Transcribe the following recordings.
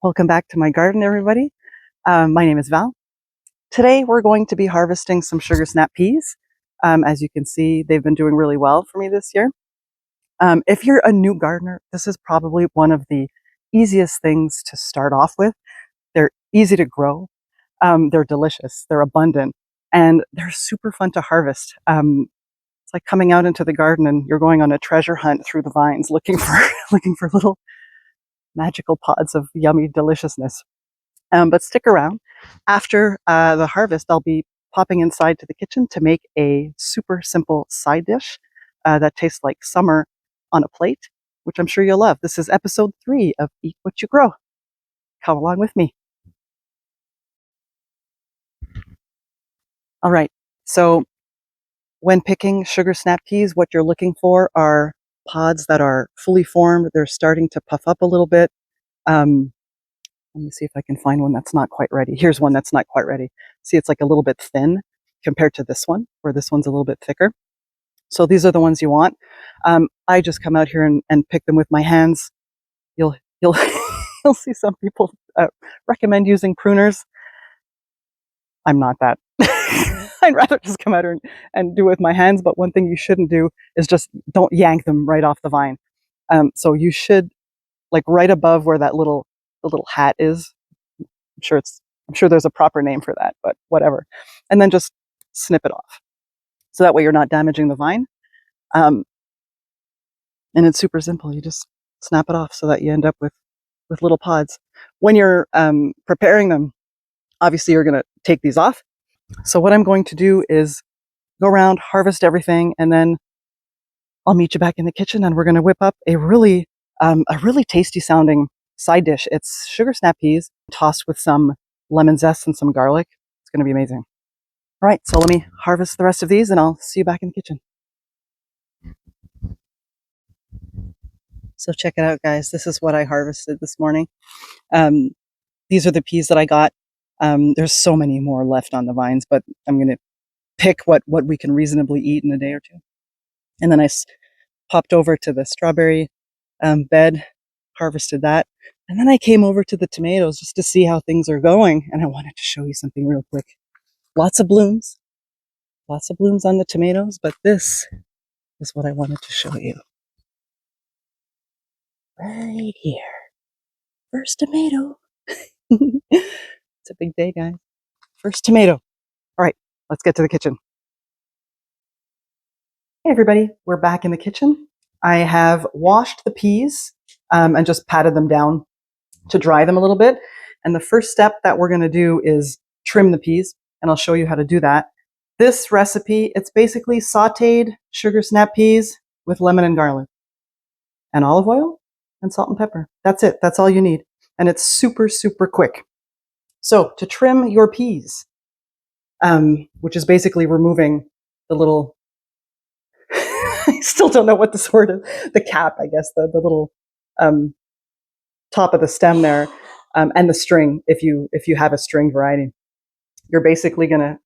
Welcome back to my garden, everybody. My name is Val. Today we're going to be harvesting some sugar snap peas. As you can see, they've been doing really well for me this year. If you're a new gardener, this is probably one of the easiest things to start off with. They're easy to grow, they're delicious, they're abundant, and they're super fun to harvest. It's like coming out into the garden and you're going on a treasure hunt through the vines looking for looking for little magical pods of yummy deliciousness. But stick around. After the harvest, I'll be popping inside to the kitchen to make a super simple side dish that tastes like summer on a plate, which I'm sure you'll love. This is episode 3 of Eat What You Grow. Come along with me. All right. So when picking sugar snap peas, what you're looking for are pods that are fully formed. They're starting to puff up a little bit. Let me see if I can find one that's not quite ready. Here's one that's not quite ready. See, it's like a little bit thin compared to this one, where this one's a little bit thicker. So these are the ones you want. I just come out here and pick them with my hands. You'll you'll see some people recommend using pruners. I'm not that. I'd rather just come out here and do it with my hands. But one thing you shouldn't do is just don't yank them right off the vine. So you should, like right above where the little hat is. I'm sure there's a proper name for that, but whatever. And then just snip it off. So that way you're not damaging the vine. And it's super simple. You just snap it off so that you end up with little pods. When you're preparing them, obviously you're going to take these off. So what I'm going to do is go around, harvest everything, and then I'll meet you back in the kitchen and we're going to whip up a really tasty sounding side dish. It's sugar snap peas tossed with some lemon zest and some garlic. It's going to be amazing. All right, so let me harvest the rest of these and I'll see you back in the kitchen. So check it out, guys. This is what I harvested this morning. These are the peas that I got. There's so many more left on the vines, but I'm going to pick what we can reasonably eat in a day or two. And then I popped over to the strawberry bed, harvested that. And then I came over to the tomatoes just to see how things are going. And I wanted to show you something real quick. Lots of blooms on the tomatoes, but this is what I wanted to show you. Right here. First tomato. It's a big day, guys. First tomato. All right, let's get to the kitchen. Hey, everybody. We're back in the kitchen. I have washed the peas and just patted them down to dry them a little bit. And the first step that we're going to do is trim the peas, and I'll show you how to do that. This recipe, it's basically sautéed sugar snap peas with lemon and garlic and olive oil and salt and pepper. That's it. That's all you need. And it's super, super quick. So to trim your peas, which is basically removing the little, I still don't know what this word is, the cap, I guess, the little top of the stem there, and the string, if you have a string variety. You're basically going to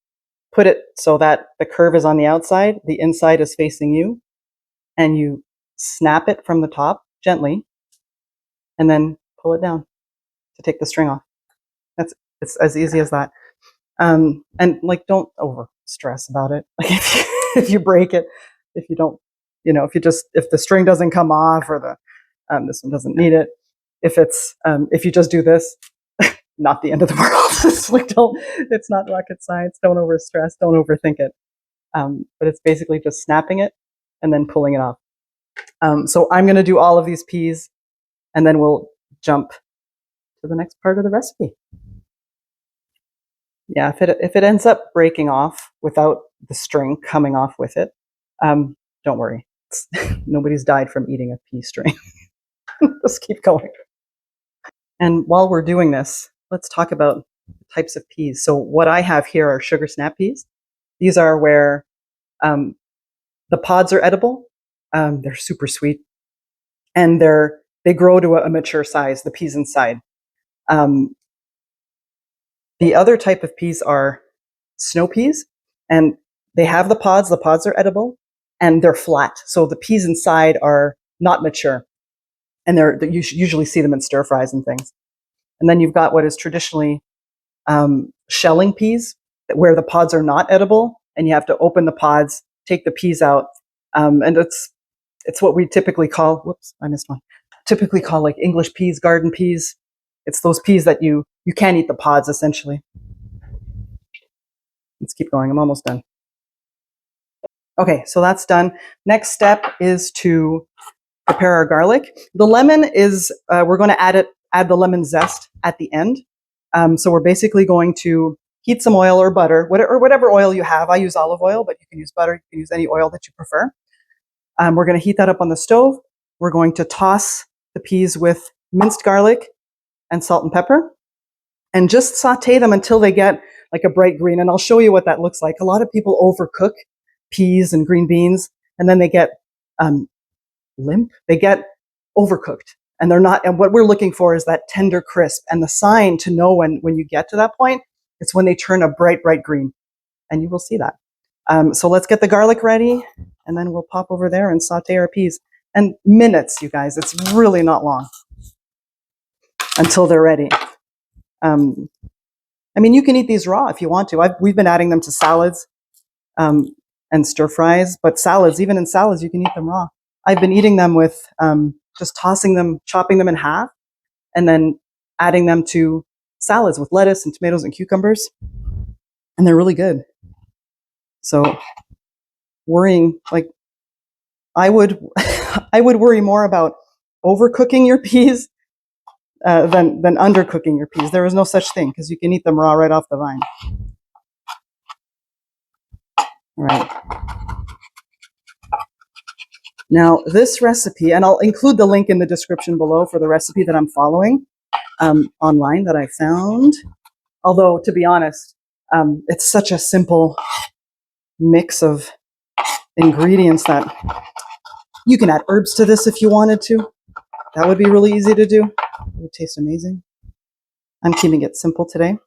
put it so that the curve is on the outside, the inside is facing you, and you snap it from the top gently, and then pull it down to take the string off. It's as easy as that. And like, don't over stress about it. Like if you break it, if you don't, if the string doesn't come off or this one doesn't need it, if you just do this, not the end of the world. It's like, it's not rocket science. Don't over stress. Don't overthink it. But it's basically just snapping it and then pulling it off. So I'm going to do all of these peas and then we'll jump to the next part of the recipe. Yeah, if it ends up breaking off without the string coming off with it, don't worry. Nobody's died from eating a pea string. Just keep going. And while we're doing this, let's talk about types of peas. So what I have here are sugar snap peas. These are where the pods are edible. They're super sweet, and they grow to a mature size. The peas inside. The other type of peas are snow peas, and they have the pods. The pods are edible, and they're flat. So the peas inside are not mature, and you usually see them in stir fries and things. And then you've got what is traditionally shelling peas, where the pods are not edible, and you have to open the pods, take the peas out, and it's what we typically call, whoops, I missed one, typically call like English peas, garden peas. It's those peas that you can't eat the pods, essentially. Let's keep going. I'm almost done. Okay, so that's done. Next step is to prepare our garlic. The lemon is, we're going to add the lemon zest at the end. So we're basically going to heat some oil or butter, or whatever oil you have. I use olive oil, but you can use butter. You can use any oil that you prefer. We're going to heat that up on the stove. We're going to toss the peas with minced garlic and salt and pepper, and just saute them until they get like a bright green. And I'll show you what that looks like. A lot of people overcook peas and green beans, and then they get limp. They get overcooked, and they're not. And what we're looking for is that tender crisp. And the sign to know when you get to that point, it's when they turn a bright green, and you will see that. So let's get the garlic ready, and then we'll pop over there and saute our peas. And minutes, you guys. It's really not long until they're ready. I mean, you can eat these raw if you want to. We've been adding them to salads and stir fries, but salads, even in salads, you can eat them raw. I've been eating them with just tossing them, chopping them in half, and then adding them to salads with lettuce and tomatoes and cucumbers, and they're really good. So worrying, like I would, I would worry more about overcooking your peas than undercooking your peas. There is no such thing, because you can eat them raw right off the vine. All right. Now this recipe, and I'll include the link in the description below for the recipe that I'm following online that I found. Although, to be honest, it's such a simple mix of ingredients that you can add herbs to this if you wanted to. That would be really easy to do. It would taste amazing. I'm keeping it simple today.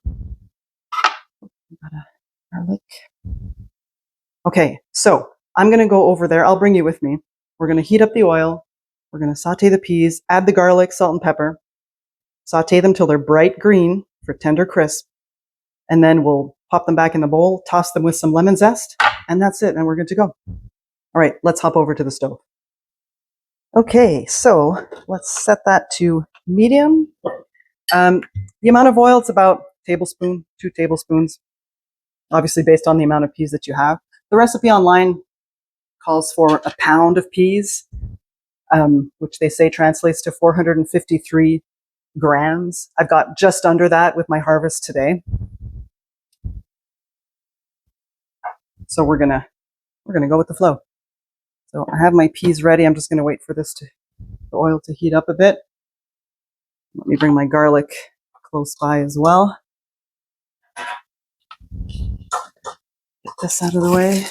Got a garlic. Okay, so I'm going to go over there. I'll bring you with me. We're going to heat up the oil. We're going to saute the peas, add the garlic, salt, and pepper, saute them till they're bright green for tender crisp, and then we'll pop them back in the bowl, toss them with some lemon zest, and that's it, and we're good to go. All right, let's hop over to the stove. Okay, so let's set that to medium. The amount of oil, it's about a tablespoon, 2 tablespoons, obviously based on the amount of peas that you have. The recipe online calls for a pound of peas, which they say translates to 453 grams. I've got just under that with my harvest today. So we're gonna go with the flow. So I have my peas ready. I'm just gonna wait for the oil to heat up a bit. Let me bring my garlic close by as well. Get this out of the way.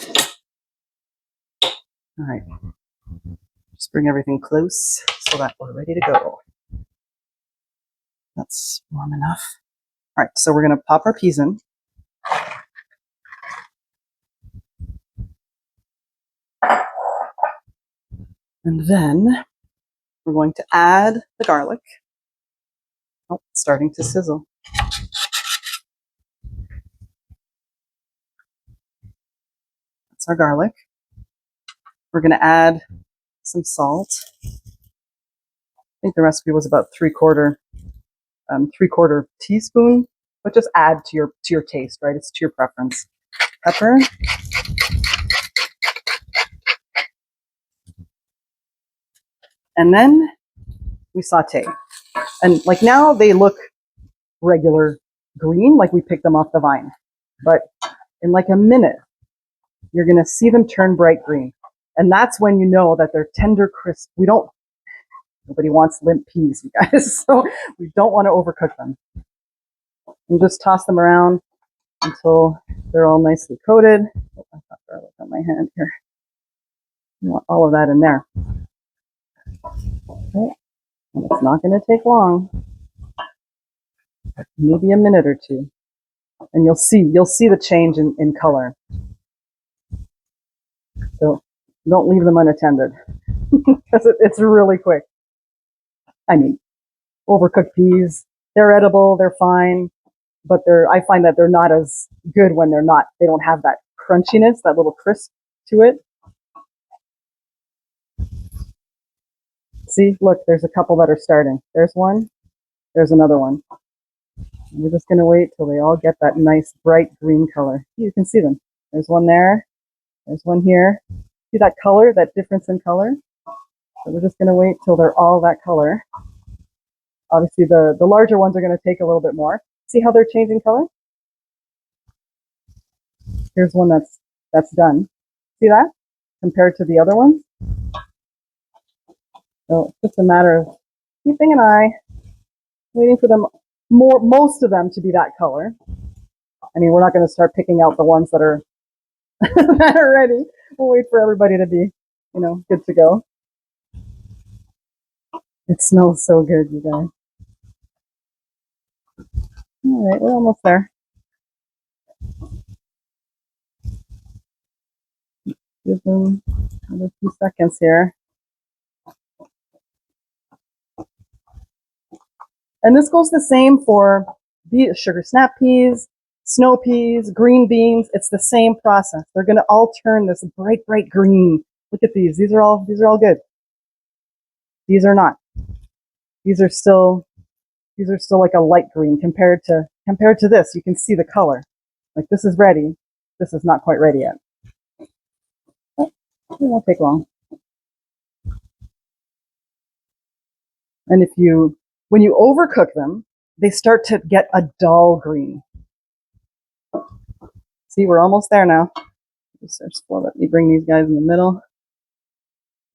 All right. Just bring everything close so that we're ready to go. That's warm enough. All right, so we're going to pop our peas in. And then we're going to add the garlic. Oh, it's starting to sizzle. That's our garlic. We're going to add some salt. I think the recipe was about 3/4 teaspoon, but just add to your taste, right? It's to your preference. Pepper. And then we saute. And like now they look regular green, like we picked them off the vine. But in like a minute, you're going to see them turn bright green. And that's when you know that they're tender, crisp. Nobody wants limp peas, you guys. So we don't want to overcook them. And just toss them around until they're all nicely coated. Oh, I've got garlic on my hand here. You want all of that in there. Okay. And it's not going to take long. Maybe a minute or two. And you'll see the change in color. So don't leave them unattended because it's really quick. I mean, overcooked peas, They're edible, they're fine, but I find that they're not as good when they don't have that crunchiness, that little crisp to it. See, look, there's a couple that are starting. There's one, there's another one. We're just going to wait till they all get that nice bright green color. You can see them. There's one there. There's one here. See that color, that difference in color? So we're just going to wait till they're all that color. Obviously, the larger ones are going to take a little bit more. See how they're changing color? Here's one that's done. See that? Compared to the other ones? So it's just a matter of keeping an eye, waiting for them, most of them to be that color. I mean, we're not going to start picking out the ones that are that are ready. We'll wait for everybody to be, good to go. It smells so good, you guys. All right, we're almost there. Give them another few seconds here. And this goes the same for sugar snap peas, snow peas, green beans. It's the same process. They're going to all turn this bright, bright green. Look at these. These are all good. These are not. These are still like a light green compared to this. You can see the color. Like this is ready. This is not quite ready yet. It won't take long. And when you overcook them, they start to get a dull green. See, we're almost there now. Let me bring these guys in the middle.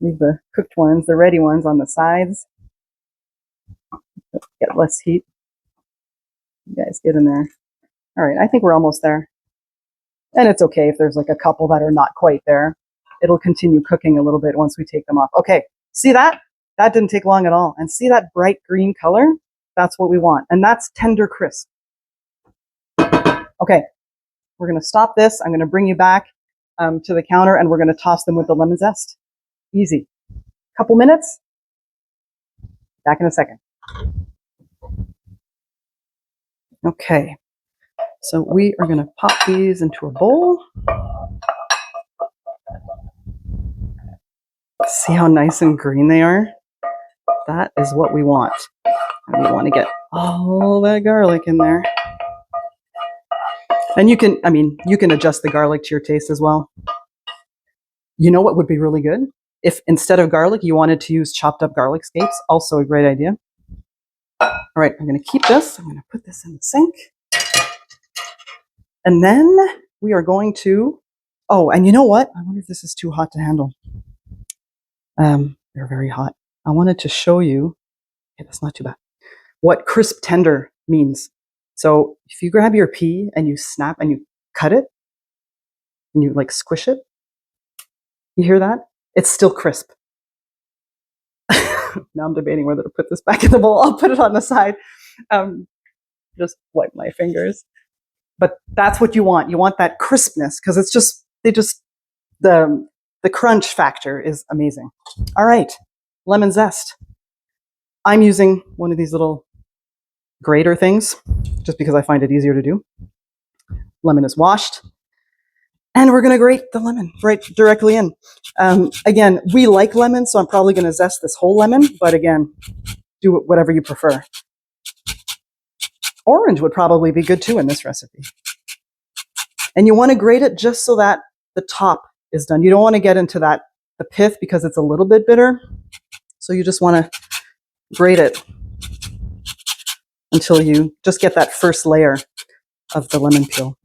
Leave the cooked ones, the ready ones on the sides. Get less heat. You guys get in there. All right, I think we're almost there. And it's okay if there's like a couple that are not quite there. It'll continue cooking a little bit once we take them off. Okay, see that? That didn't take long at all. And see that bright green color? That's what we want. And that's tender crisp. Okay, we're going to stop this. I'm going to bring you back to the counter and we're going to toss them with the lemon zest. Easy. Couple minutes. Back in a second. Okay, so we are going to pop these into a bowl. See how nice and green they are? That is what we want. And we want to get all that garlic in there. And you can adjust the garlic to your taste as well. You know what would be really good? If instead of garlic, you wanted to use chopped up garlic scapes, also a great idea. All right, I'm going to keep this. I'm going to put this in the sink. And then we are going to, and you know what? I wonder if this is too hot to handle. They're very hot. I wanted to show you, okay, that's not too bad, what crisp tender means. So if you grab your pea and you snap and you cut it and you like squish it, you hear that? It's still crisp. Now I'm debating whether to put this back in the bowl. I'll put it on the side. Just wipe my fingers. But that's what you want. You want that crispness because the crunch factor is amazing. All right, lemon zest. I'm using one of these little grater things just because I find it easier to do. Lemon is washed. And we're going to grate the lemon right directly in. Again, we like lemon, so I'm probably going to zest this whole lemon. But again, do whatever you prefer. Orange would probably be good too in this recipe. And you want to grate it just so that the top is done. You don't want to get into the pith because it's a little bit bitter. So you just want to grate it until you just get that first layer of the lemon peel.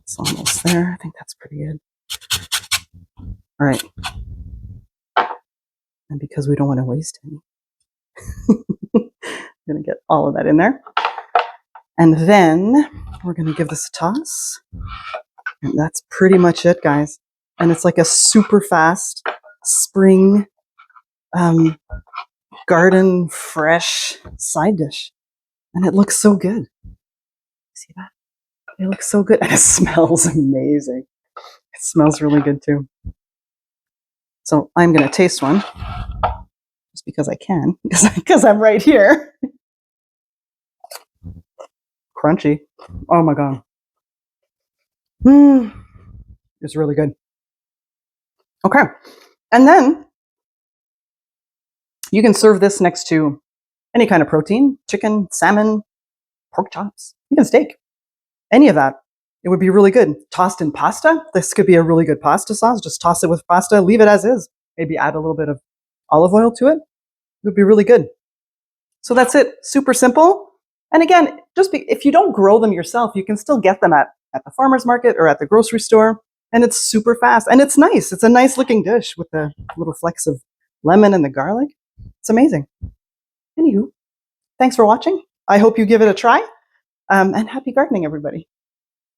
It's almost there. I think that's pretty good. All right. And because we don't want to waste any, I'm going to get all of that in there. And then we're going to give this a toss. And that's pretty much it, guys. And it's like a super fast spring garden fresh side dish. And it looks so good. See that? It looks so good. And it smells amazing. It smells really good too. So I'm going to taste one just because I can, because I'm right here. Crunchy. Oh my God. It's really good. Okay. And then you can serve this next to any kind of protein, chicken, salmon, pork chops, even steak, any of that. It would be really good. Tossed in pasta. This could be a really good pasta sauce. Just toss it with pasta, leave it as is. Maybe add a little bit of olive oil to it. It would be really good. So that's it. Super simple. And again, if you don't grow them yourself, you can still get them at the farmer's market or at the grocery store. And it's super fast. And it's nice. It's a nice looking dish with the little flecks of lemon and the garlic. It's amazing. Anywho, thanks for watching. I hope you give it a try. And happy gardening, everybody.